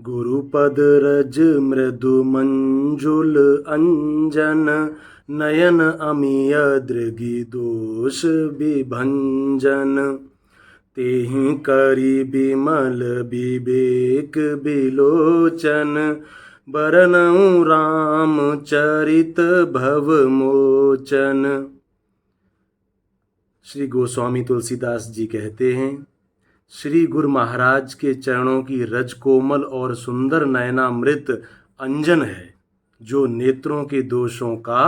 गुरुपद रज मृदु मंजुल अंजन, नयन अमिय दृगि दोष विभंजन। तेहि करि बिमल विवेक बिलोचन, बरनउँ रामचरित भव मोचन। श्री गोस्वामी तुलसीदास जी कहते हैं, श्री गुरु महाराज के चरणों की रज कोमल और सुंदर नयनामृत अंजन है, जो नेत्रों के दोषों का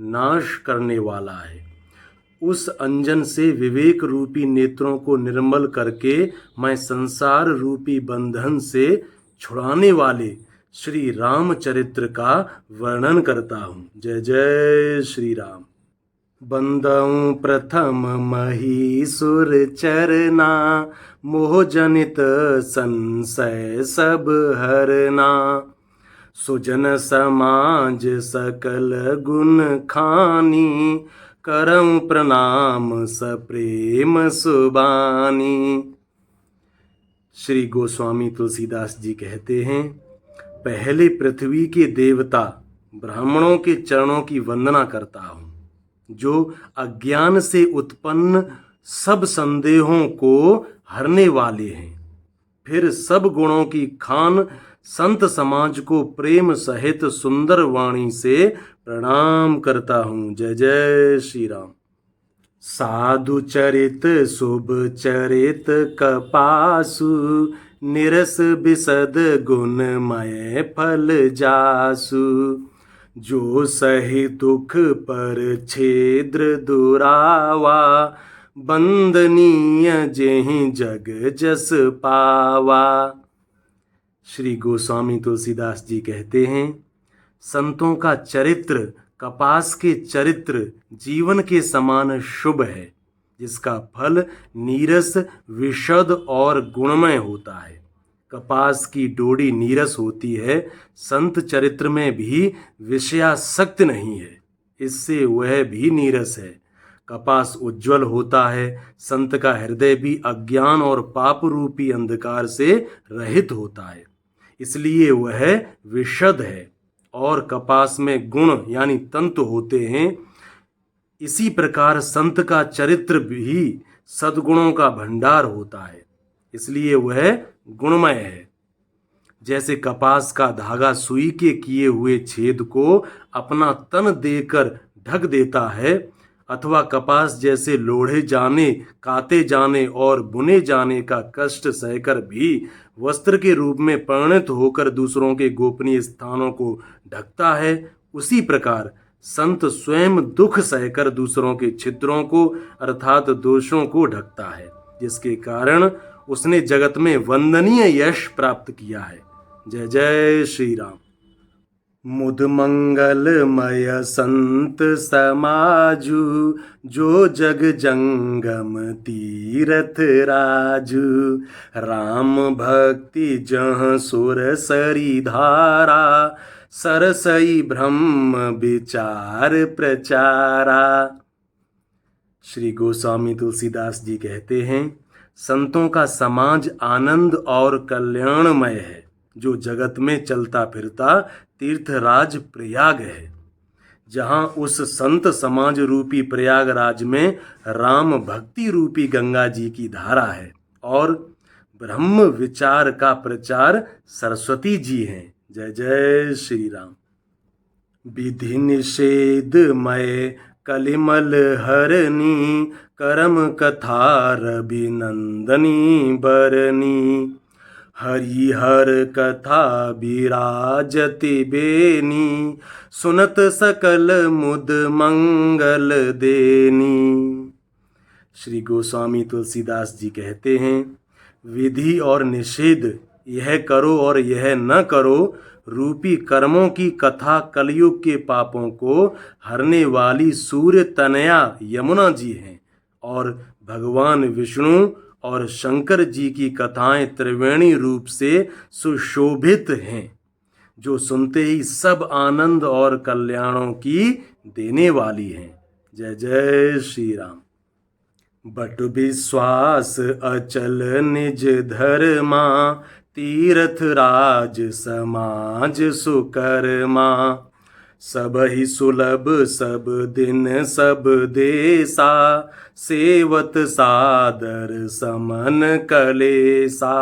नाश करने वाला है। उस अंजन से विवेक रूपी नेत्रों को निर्मल करके मैं संसार रूपी बंधन से छुड़ाने वाले श्री रामचरित्र का वर्णन करता हूँ। जय जय श्री राम। बंदऊँ प्रथम महीसुर चरना, मोह जनित संशय सब हरना। सुजन समाज सकल गुण खानी, करऊँ प्रणाम सप्रेम सुबानी। श्री गोस्वामी तुलसीदास जी कहते हैं, पहले पृथ्वी के देवता ब्राह्मणों के चरणों की वंदना करता हूँ, जो अज्ञान से उत्पन्न सब संदेहों को हरने वाले हैं। फिर सब गुणों की खान संत समाज को प्रेम सहित सुंदर वाणी से प्रणाम करता हूँ। जय जय श्री राम। साधु चरित शुभ चरित कपासु, निरस बिसद गुणमय फल जासु। जो सहि दुख पर छेद्र दुरावा, बंदनीय जेहि जग जस पावा। श्री गोस्वामी तुलसीदास जी कहते हैं, संतों का चरित्र कपास के चरित्र जीवन के समान शुभ है, जिसका फल नीरस विशद और गुणमय होता है। कपास की डोरी नीरस होती है, संत चरित्र में भी विषयासक्त नहीं है, इससे वह भी नीरस है। कपास उज्जवल होता है, संत का हृदय भी अज्ञान और पाप रूपी अंधकार से रहित होता है, इसलिए वह विशद है। और कपास में गुण यानी तंतु होते हैं। इसी प्रकार संत का चरित्र भी सद्गुणों का भंडार होता है, इसलिए वह गुणमय है। जैसे कपास का धागा सुई के किए हुए छेद को अपना तन देकर ढक देता है, अथवा कपास जैसे लोढ़े जाने, काते जाने और बुने जाने का कष्ट सहकर भी वस्त्र के रूप में परिणत होकर दूसरों के गोपनीय स्थानों को ढकता है, उसी प्रकार संत स्वयं दुख सहकर दूसरों के छिद्रों को अर्थात दोषों को ढकता है, जिसके कारण उसने जगत में वंदनीय यश प्राप्त किया है। जय जय श्री राम। मुद मंगलमय संत समाजु, जो जग जंगम तीरथ राजु। राम भक्ति जहाँ सुर सरी धारा, सरसई ब्रह्म विचार प्रचारा। श्री गोस्वामी तुलसीदास जी कहते हैं, संतों का समाज आनंद और कल्याणमय है, जो जगत में चलता फिरता तीर्थराज प्रयाग है। जहाँ उस संत समाज रूपी प्रयागराज में राम भक्ति रूपी गंगा जी की धारा है और ब्रह्म विचार का प्रचार सरस्वती जी हैं। जय जय श्री राम। विधि निषेध मय कलिमल हरनी, करम कथा रवि नंदनी बरनी। हरिहर कथा विराजति बेनी, सुनत सकल मुद मंगल देनी। श्री गोस्वामी तुलसीदास जी कहते हैं, विधि और निषेध, यह करो और यह न करो रूपी कर्मों की कथा कलयुग के पापों को हरने वाली सूर्य तनया यमुना जी हैं, और भगवान विष्णु और शंकर जी की कथाएं त्रिवेणी रूप से सुशोभित हैं, जो सुनते ही सब आनंद और कल्याणों की देने वाली हैं। जय जय श्री राम। बट विश्वास अचल निज धर्मा, तीर्थ राज समाज सुकर्मा, सब ही सुलभ सब दिन सब देसा, सेवत सादर समन कलेसा।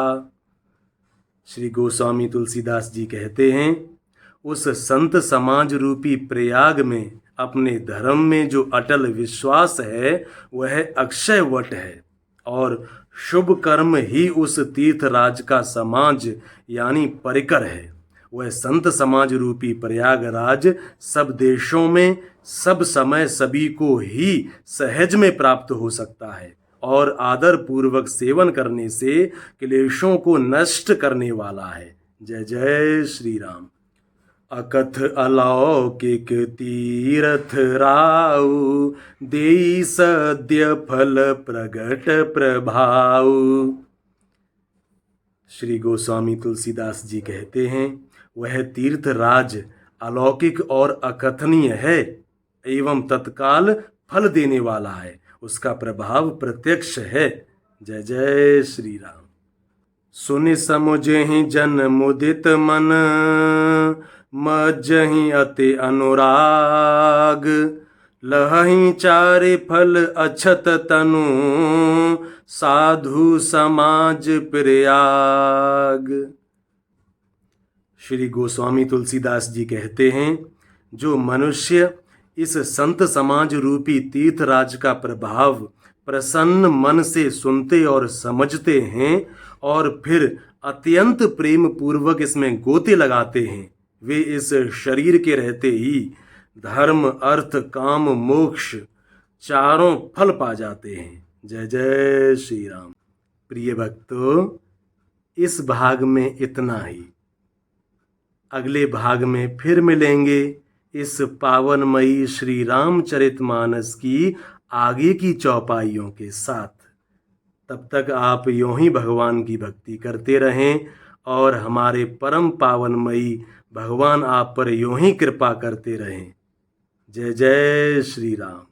श्री गोस्वामी तुलसीदास जी कहते हैं, उस संत समाज रूपी प्रयाग में अपने धर्म में जो अटल विश्वास है वह अक्षय वट है, और शुभ कर्म ही उस तीर्थराज का समाज यानी परिकर है। वह संत समाज रूपी प्रयागराज सब देशों में सब समय सभी को ही सहज में प्राप्त हो सकता है, और आदर पूर्वक सेवन करने से क्लेशों को नष्ट करने वाला है। जय जय श्री राम। अकथ अलौकिक तीरथ राउ, देई सद्य फल प्रगट प्रभाव। श्री गोस्वामी तुलसीदास जी कहते हैं, वह तीर्थ राज अलौकिक और अकथनीय है एवं तत्काल फल देने वाला है, उसका प्रभाव प्रत्यक्ष है। जय जय श्री राम। सुनि समुझहि जन मुदित मन, मज्जहि अति अनुराग, लहहि चारि फल अछत तनु, साधु समाज प्रयाग। श्री गोस्वामी तुलसीदास जी कहते हैं, जो मनुष्य इस संत समाज रूपी तीर्थराज का प्रभाव प्रसन्न मन से सुनते और समझते हैं और फिर अत्यंत प्रेम पूर्वक इसमें गोते लगाते हैं, वे इस शरीर के रहते ही धर्म अर्थ काम मोक्ष चारों फल पा जाते हैं। जय जय श्री राम। प्रिय भक्तों, इस भाग में इतना ही। अगले भाग में फिर मिलेंगे इस पावनमयी श्री रामचरितमानस की आगे की चौपाइयों के साथ। तब तक आप यूं ही भगवान की भक्ति करते रहें और हमारे परम पावनमयी भगवान आप पर यूं ही कृपा करते रहें। जय जय श्री राम।